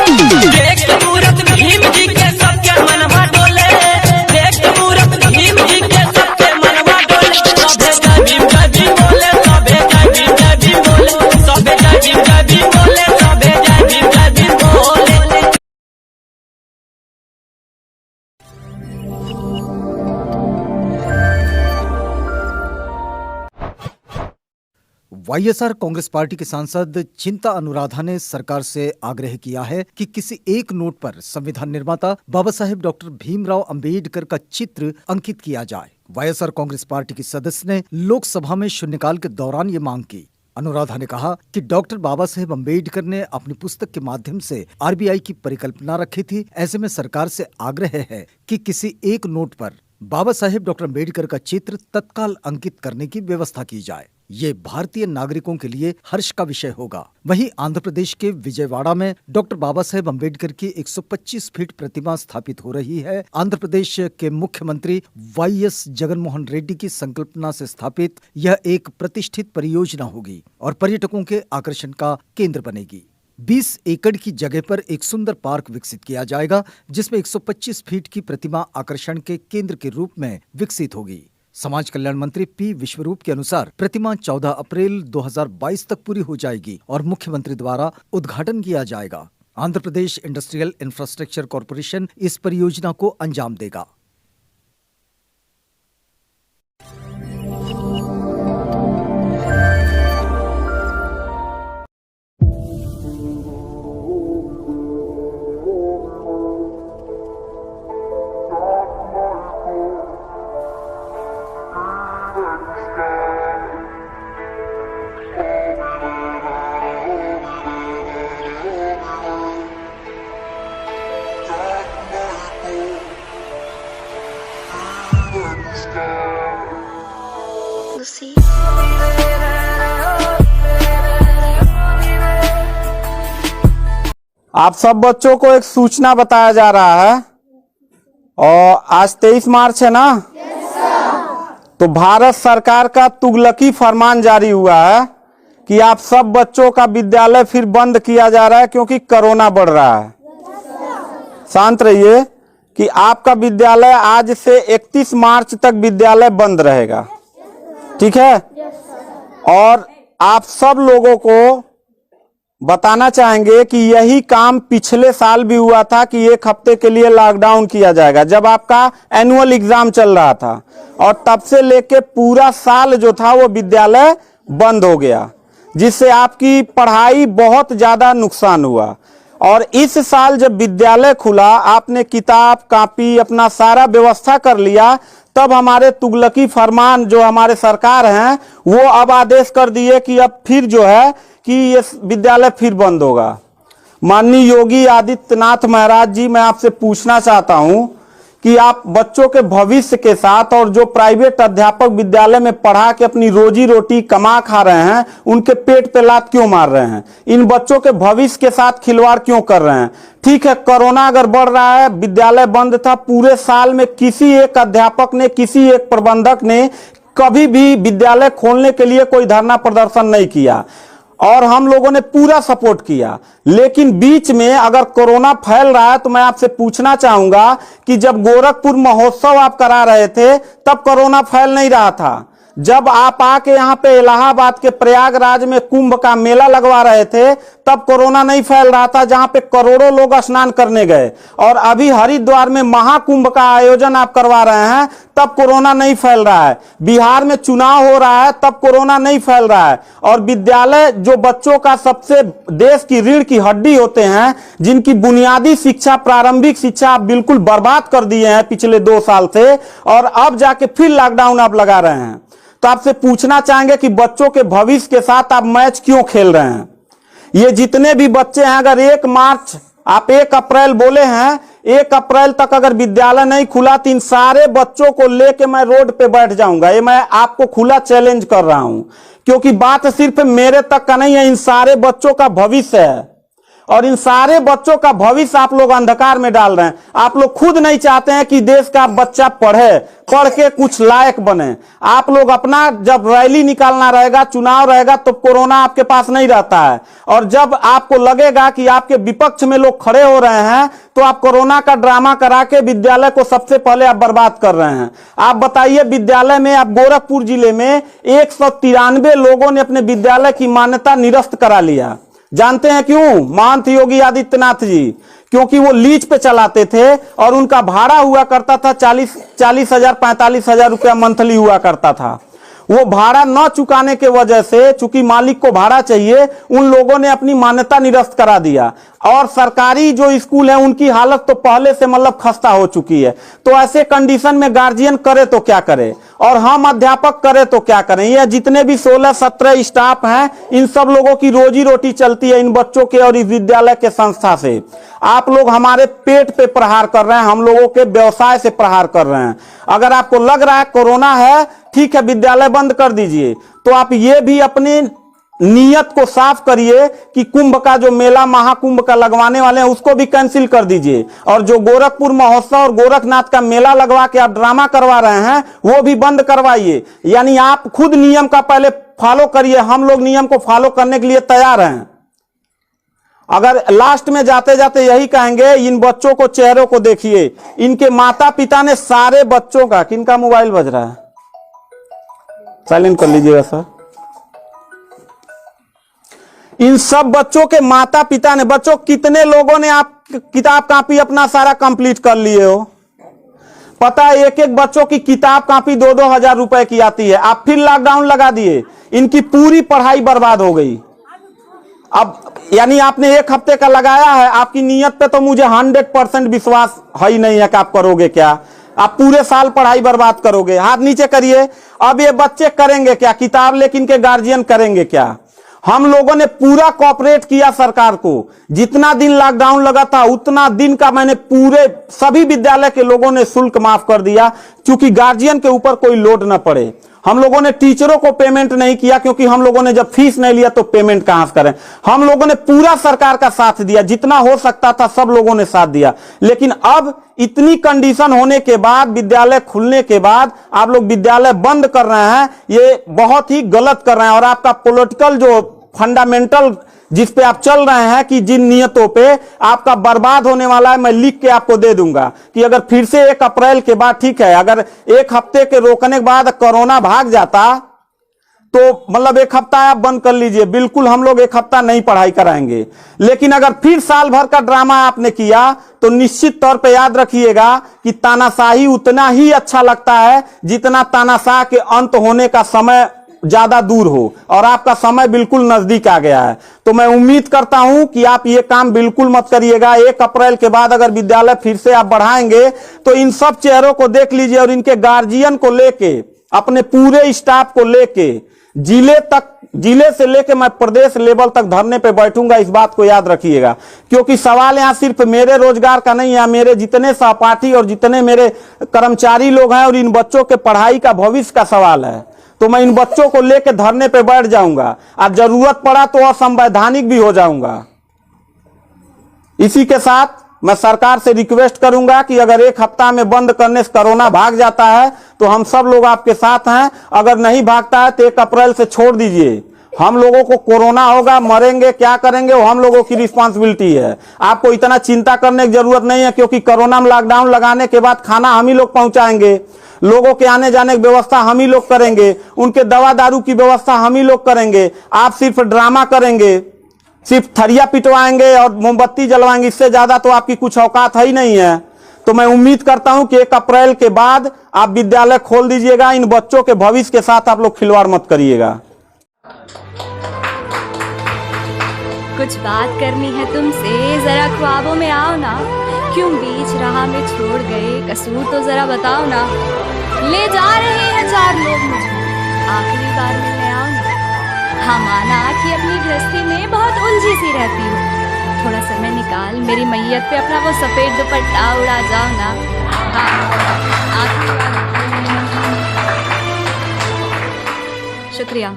देख मूरत भीम जी के सबके मनवा डोले, देख मूरत भीम जी के सबके मनवा डोले। सबे जय भीम बोले, सबे जय भीम बोले, सबे जय भीम बोले, सबे जय भीम बोले। वाईएसआर कांग्रेस पार्टी के सांसद चिंता अनुराधा ने सरकार से आग्रह किया है कि किसी एक नोट पर संविधान निर्माता बाबा साहेब डॉक्टर भीमराव अंबेडकर का चित्र अंकित किया जाए। वाईएसआर कांग्रेस पार्टी की सदस्य ने लोकसभा में शून्यकाल के दौरान ये मांग की। अनुराधा ने कहा कि डॉक्टर बाबा साहेब अंबेडकर ने अपनी पुस्तक के माध्यम से आरबीआई की परिकल्पना रखी थी। ऐसे में सरकार से आग्रह है कि किसी एक नोट पर बाबा साहेब डॉक्टर अंबेडकर का चित्र तत्काल अंकित करने की व्यवस्था की जाए। ये भारतीय नागरिकों के लिए हर्ष का विषय होगा। वहीं आंध्र प्रदेश के विजयवाड़ा में डॉक्टर बाबा साहेब अंबेडकर की 125 फीट प्रतिमा स्थापित हो रही है। आंध्र प्रदेश के मुख्यमंत्री वाईएस जगनमोहन रेड्डी की संकल्पना से स्थापित यह एक प्रतिष्ठित परियोजना होगी और पर्यटकों के आकर्षण का केंद्र बनेगी। 20 एकड़ की जगह पर एक सुंदर पार्क विकसित किया जाएगा, जिसमें 125 फीट की प्रतिमा आकर्षण के केंद्र के रूप में विकसित होगी। समाज कल्याण मंत्री पी विश्वरूप के अनुसार प्रतिमा 14 अप्रैल 2022 तक पूरी हो जाएगी और मुख्यमंत्री द्वारा उद्घाटन किया जाएगा। Andhra Pradesh industrial infrastructure corporation इस परियोजना को अंजाम देगा। आप सब बच्चों को एक सूचना बताया जा रहा है और आज 23 मार्च है ना। तो भारत सरकार का तुगलकी फरमान जारी हुआ है कि आप सब बच्चों का विद्यालय फिर बंद किया जा रहा है क्योंकि कोरोना बढ़ रहा है। शांत रहिए कि आपका विद्यालय आज से 31 मार्च तक विद्यालय बंद रहेगा, ठीक है। और आप सब लोगों को बताना चाहेंगे कि यही काम पिछले साल भी हुआ था कि एक हफ्ते के लिए लॉकडाउन किया जाएगा जब आपका एनुअल एग्जाम चल रहा था, और तब से लेके पूरा साल जो था वो विद्यालय बंद हो गया, जिससे आपकी पढ़ाई बहुत ज्यादा नुकसान हुआ। और इस साल जब विद्यालय खुला, आपने किताब कॉपी अपना सारा व्यवस्था कर लिया, तब हमारे तुगलकी फरमान जो हमारे सरकार हैं वो अब आदेश कर दिए कि अब फिर जो है कि ये विद्यालय फिर बंद होगा। माननीय योगी आदित्यनाथ महाराज जी, मैं आपसे पूछना चाहता हूं कि आप बच्चों के भविष्य के साथ और जो प्राइवेट अध्यापक विद्यालय में पढ़ा के अपनी रोजी रोटी कमा खा रहे हैं, उनके पेट पे लात क्यों मार रहे हैं? इन बच्चों के भविष्य के साथ खिलवाड़ क्यों कर रहे हैं? ठीक है, कोरोना अगर बढ़ रहा है, विद्यालय बंद था, पूरे साल में किसी एक अध्यापक ने, किसी एक प्रबंधक ने कभी भी विद्यालय खोलने के लिए कोई धरना प्रदर्शन नहीं किया और हम लोगों ने पूरा सपोर्ट किया। लेकिन बीच में अगर कोरोना फैल रहा है तो मैं आपसे पूछना चाहूंगा कि जब गोरखपुर महोत्सव आप करा रहे थे तब कोरोना फैल नहीं रहा था। जब आप आके यहाँ पे इलाहाबाद के प्रयागराज में कुंभ का मेला लगवा रहे थे तब कोरोना नहीं फैल रहा था, जहां पे करोड़ों लोग स्नान करने गए। और अभी हरिद्वार में महाकुंभ का आयोजन आप करवा रहे हैं तब कोरोना नहीं फैल रहा है। बिहार में चुनाव हो रहा है तब कोरोना नहीं फैल रहा है। और विद्यालय जो बच्चों का सबसे देश की रीढ़ की हड्डी होते हैं, जिनकी बुनियादी शिक्षा, प्रारंभिक शिक्षा आप बिल्कुल बर्बाद कर दिए हैं पिछले 2 साल से, और अब जाके फिर लॉकडाउन आप लगा रहे हैं। तो आपसे पूछना चाहेंगे कि बच्चों के भविष्य के साथ आप मैच क्यों खेल रहे हैं? ये जितने भी बच्चे हैं, अगर 1 मार्च आप 1 अप्रैल बोले हैं, 1 अप्रैल तक अगर विद्यालय नहीं खुला तो इन सारे बच्चों को लेके मैं रोड पे बैठ जाऊंगा। ये मैं आपको खुला चैलेंज कर रहा हूं, क्योंकि बात सिर्फ मेरे तक का नहीं है, इन सारे बच्चों का भविष्य है। और इन सारे बच्चों का भविष्य आप लोग अंधकार में डाल रहे हैं। आप लोग खुद नहीं चाहते हैं कि देश का बच्चा पढ़े, पढ़ के कुछ लायक बने। आप लोग अपना जब रैली निकालना रहेगा, चुनाव रहेगा, तो कोरोना आपके पास नहीं रहता है। और जब आपको लगेगा कि आपके विपक्ष में लोग खड़े हो रहे हैं, तो आप कोरोना का ड्रामा करा के विद्यालय को सबसे पहले आप बर्बाद कर रहे हैं। आप बताइए, विद्यालय में आप गोरखपुर जिले में 193 लोगों ने अपने विद्यालय की मान्यता निरस्त करा लिया। जानते हैं क्यों? महंत योगी आदित्यनाथ जी, क्योंकि वो लीज पे चलाते थे और उनका भाड़ा हुआ करता था 40,000 45,000 रुपया मंथली हुआ करता था। वो भाड़ा न चुकाने के वजह से, चूंकि मालिक को भाड़ा चाहिए, उन लोगों ने अपनी मान्यता निरस्त करा दिया। और सरकारी जो स्कूल है उनकी हालत तो पहले से मतलब खस्ता हो चुकी है। तो ऐसे कंडीशन में गार्जियन करे तो क्या करे, और हम अध्यापक करे तो क्या करें। ये जितने भी 16-17 स्टाफ हैं, इन सब लोगों की रोजी रोटी चलती है इन बच्चों के और इस विद्यालय के संस्था से। आप लोग हमारे पेट पे प्रहार कर रहे हैं, हम लोगों के व्यवसाय से प्रहार कर रहे हैं। अगर आपको लग रहा है कोरोना है, ठीक है, विद्यालय बंद कर दीजिए, तो आप ये भी अपनी नियत को साफ करिए कि कुंभ का जो मेला महाकुंभ का लगवाने वाले हैं उसको भी कैंसिल कर दीजिए। और जो गोरखपुर महोत्सव और गोरखनाथ का मेला लगवा के आप ड्रामा करवा रहे हैं, वो भी बंद करवाइए। यानी आप खुद नियम का पहले फॉलो करिए, हम लोग नियम को फॉलो करने के लिए तैयार हैं। अगर लास्ट में जाते जाते यही कहेंगे, इन बच्चों को चेहरों को देखिए, इनके माता पिता ने सारे बच्चों का, किनका मोबाइल बज रहा है, साइलेंट कर लीजिएगा सर। इन सब बच्चों के माता पिता ने, बच्चों कितने लोगों ने आप किताब कापी अपना सारा कंप्लीट कर लिए हो? पता है, एक एक बच्चों की किताब कापी 2-2 हजार रुपए की आती है। आप फिर लॉकडाउन लगा दिए, इनकी पूरी पढ़ाई बर्बाद हो गई। अब यानी आपने 1 हफ्ते का लगाया है, आपकी नीयत पे तो मुझे 100% विश्वास है ही नहीं है कि आप करोगे क्या। आप पूरे साल पढ़ाई बर्बाद करोगे। हाथ नीचे करिए। अब ये बच्चे करेंगे क्या? किताब लेकिन इनके गार्जियन करेंगे क्या? हम लोगों ने पूरा कोऑपरेट किया सरकार को। जितना दिन लॉकडाउन लगा था उतना दिन का मैंने पूरे सभी विद्यालय के लोगों ने शुल्क माफ कर दिया, क्योंकि गार्जियन के ऊपर कोई लोड न पड़े। हम लोगों ने टीचरों को पेमेंट नहीं किया, क्योंकि हम लोगों ने जब फीस नहीं लिया तो पेमेंट कहां से करें। हम लोगों ने पूरा सरकार का साथ दिया, जितना हो सकता था सब लोगों ने साथ दिया। लेकिन अब इतनी कंडीशन होने के बाद, विद्यालय खुलने के बाद आप लोग विद्यालय बंद कर रहे हैं, ये बहुत ही गलत कर रहे हैं। और आपका पॉलिटिकल जो फंडामेंटल जिस पे आप चल रहे हैं, कि जिन नियतों पे आपका बर्बाद होने वाला है, मैं लिख के आपको दे दूंगा कि अगर फिर से 1 अप्रैल के बाद, ठीक है, अगर 1 हफ्ते के रोकने के बाद कोरोना भाग जाता तो मतलब 1 हफ्ता आप बंद कर लीजिए, बिल्कुल हम लोग 1 हफ्ता नहीं पढ़ाई कराएंगे। लेकिन अगर फिर साल भर का ड्रामा आपने किया तो निश्चित तौर पे याद रखिएगा कि तानाशाही उतना ही अच्छा लगता है जितना तानाशाह के अंत होने का समय ज्यादा दूर हो, और आपका समय बिल्कुल नजदीक आ गया है। तो मैं उम्मीद करता हूं कि आप ये काम बिल्कुल मत करिएगा। 1 अप्रैल के बाद अगर विद्यालय फिर से आप बढ़ाएंगे तो इन सब चेहरों को देख लीजिए, और इनके गार्जियन को लेके, अपने पूरे स्टाफ को लेके, जिले से लेके मैं प्रदेश लेवल तक धरने पे बैठूंगा। इस बात को याद रखिएगा, क्योंकि सवाल यहां सिर्फ मेरे रोजगार का नहीं है, मेरे जितने सहपाठी और जितने मेरे कर्मचारी लोग हैं और इन बच्चों के पढ़ाई का भविष्य का सवाल है। तो मैं इन बच्चों को लेकर धरने पे बैठ जाऊंगा, और जरूरत पड़ा तो असंवैधानिक भी हो जाऊंगा। इसी के साथ मैं सरकार से रिक्वेस्ट करूंगा कि अगर 1 हफ्ता में बंद करने से कोरोना भाग जाता है तो हम सब लोग आपके साथ हैं। अगर नहीं भागता है तो 1 अप्रैल से छोड़ दीजिए। हम लोगों को कोरोना होगा, मरेंगे, क्या करेंगे वो हम लोगों की रिस्पांसिबिलिटी है। आपको इतना चिंता करने की जरूरत नहीं है, क्योंकि कोरोना में लॉकडाउन लगाने के बाद खाना हम ही लोग पहुंचाएंगे, लोगों के आने जाने की व्यवस्था हम ही लोग करेंगे, उनके दवा दारू की व्यवस्था हम ही लोग करेंगे। आप सिर्फ ड्रामा करेंगे, सिर्फ थरिया पिटवाएंगे और मोमबत्ती जलवाएंगे, इससे ज्यादा तो आपकी कुछ औकात है ही नहीं है। तो मैं उम्मीद करता हूं कि 1 अप्रैल के बाद आप विद्यालय खोल दीजिएगा। इन बच्चों के भविष्य के साथ आप लोग खिलवाड़ मत करिएगा। कुछ बात करनी है तुमसे, जरा ख्वाबों में आओ ना। क्यों बीच राह में छोड़ गए, कसूर तो जरा बताओ ना। ले जा रहे हैं 4 लोग मुझे, आखिरी बार मिलने आओ ना। हाँ माना कि अपनी गृहस्थी में बहुत उलझी सी रहती हूँ, थोड़ा समय निकाल मेरी मैयत पे अपना वो सफेद दुपट्टा उड़ा जाओ ना। हाँ आखिरी बार। शुक्रिया।